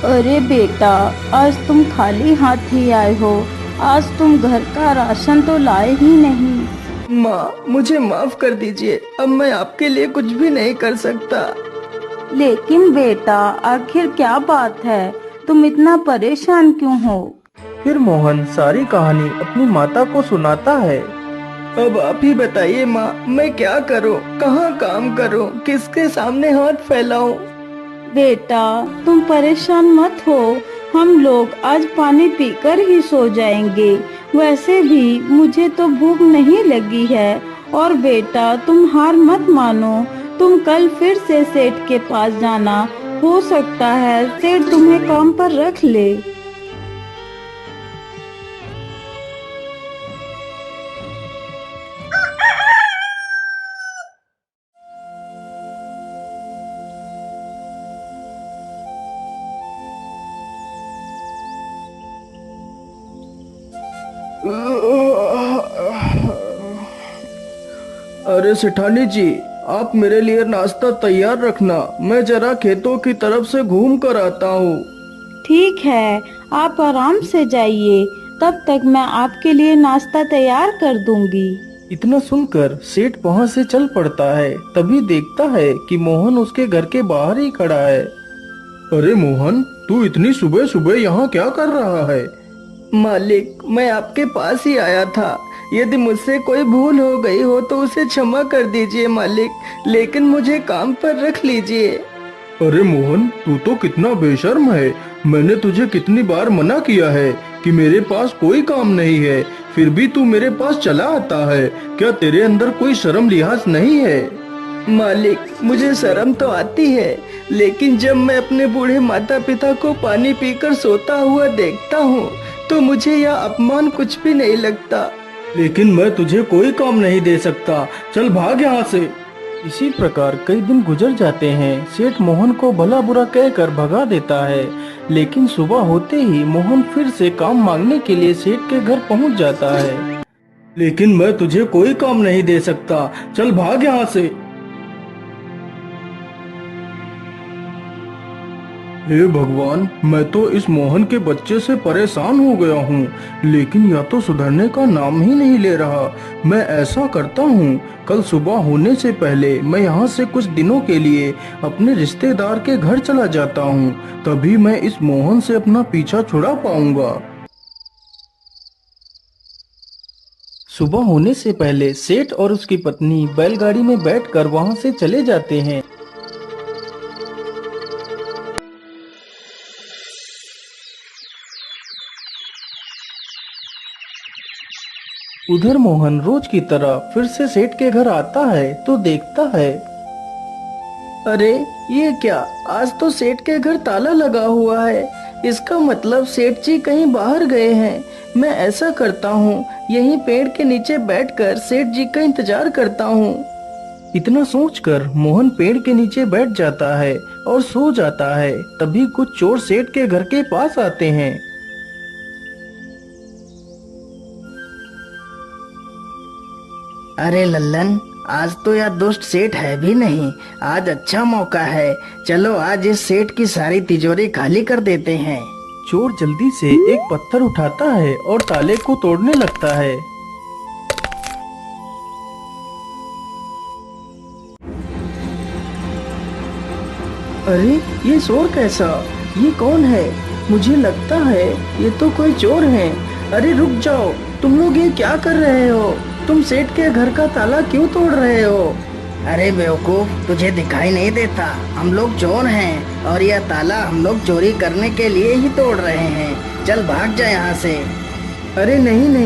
अरे बेटा, आज तुम खाली हाथ ही आए हो। आज तुम घर का राशन तो लाए ही नहीं। माँ, मुझे माफ कर दीजिए। अब मैं आपके लिए कुछ भी नहीं कर सकता। लेकिन बेटा, आखिर क्या बात है? तुम इतना परेशान क्यों हो? फिर मोहन सारी कहानी अपनी माता को सुनाता है। अब आप ही बताइए माँ, मैं क्या करूँ, कहाँ काम करूँ, किसके सामने हाथ फैलाऊं? बेटा, तुम परेशान मत हो। हम लोग आज पानी पीकर ही सो जाएंगे। वैसे भी मुझे तो भूख नहीं लगी है। और बेटा, तुम हार मत मानो। तुम कल फिर से सेठ के पास जाना। हो सकता है सेठ तुम्हें काम पर रख ले। अरे सेठानी जी, आप मेरे लिए नाश्ता तैयार रखना। मैं जरा खेतों की तरफ से घूम कर आता हूँ। ठीक है, आप आराम से जाइए। तब तक मैं आपके लिए नाश्ता तैयार कर दूंगी। इतना सुनकर सेठ वहाँ से चल पड़ता है। तभी देखता है कि मोहन उसके घर के बाहर ही खड़ा है। अरे मोहन, तू इतनी सुबह सुबह यहाँ क्या कर रहा है? मालिक, मैं आपके पास ही आया था। यदि मुझसे कोई भूल हो गई हो तो उसे क्षमा कर दीजिए मालिक, लेकिन मुझे काम पर रख लीजिए। अरे मोहन, तू तो कितना बेशर्म है। मैंने तुझे कितनी बार मना किया है कि मेरे पास कोई काम नहीं है, फिर भी तू मेरे पास चला आता है। क्या तेरे अंदर कोई शर्म लिहाज नहीं है? मालिक, मुझे शर्म तो आती है, लेकिन जब मैं अपने बूढ़े माता पिता को पानी पीकर सोता हुआ देखता हूँ तो मुझे यह अपमान कुछ भी नहीं लगता। लेकिन मैं तुझे कोई काम नहीं दे सकता। चल भाग यहाँ से। इसी प्रकार कई दिन गुजर जाते हैं। सेठ मोहन को भला बुरा कहकर भगा देता है। लेकिन सुबह होते ही मोहन फिर से काम मांगने के लिए सेठ के घर पहुँच जाता है। लेकिन मैं तुझे कोई काम नहीं दे सकता। चल भाग यहाँ से। हे भगवान, मैं तो इस मोहन के बच्चे से परेशान हो गया हूँ, लेकिन यह तो सुधरने का नाम ही नहीं ले रहा। मैं ऐसा करता हूँ, कल सुबह होने से पहले मैं यहाँ से कुछ दिनों के लिए अपने रिश्तेदार के घर चला जाता हूँ, तभी मैं इस मोहन से अपना पीछा छुड़ा पाऊंगा। सुबह होने से पहले सेठ और उसकी पत्नी बैलगाड़ी में बैठकर वहाँ से चले जाते हैं। उधर मोहन रोज की तरह फिर से सेठ के घर आता है तो देखता है। अरे ये क्या, आज तो सेठ के घर ताला लगा हुआ है। इसका मतलब सेठ जी कहीं बाहर गए हैं। मैं ऐसा करता हूँ, यहीं पेड़ के नीचे बैठकर सेठ जी का इंतजार करता हूँ। इतना सोचकर मोहन पेड़ के नीचे बैठ जाता है और सो जाता है। तभी कुछ चोर सेठ के घर के पास आते हैं। अरे लल्लन, आज तो यह दुष्ट सेठ है भी नहीं। आज अच्छा मौका है। चलो आज इस सेठ की सारी तिजोरी खाली कर देते हैं। चोर जल्दी से एक पत्थर उठाता है और ताले को तोड़ने लगता है। अरे ये शोर कैसा? ये कौन है? मुझे लगता है ये तो कोई चोर है। अरे रुक जाओ, तुम लोग ये क्या कर रहे हो? तुम सेठ के घर का ताला क्यों तोड़ रहे हो? अरे बेवकूफ, तुझे दिखाई नहीं देता? हम लोग चोर हैं और यह ताला हम लोग चोरी करने के लिए ही तोड़ रहे हैं। चल भाग जा यहाँ से। अरे नहीं नहीं,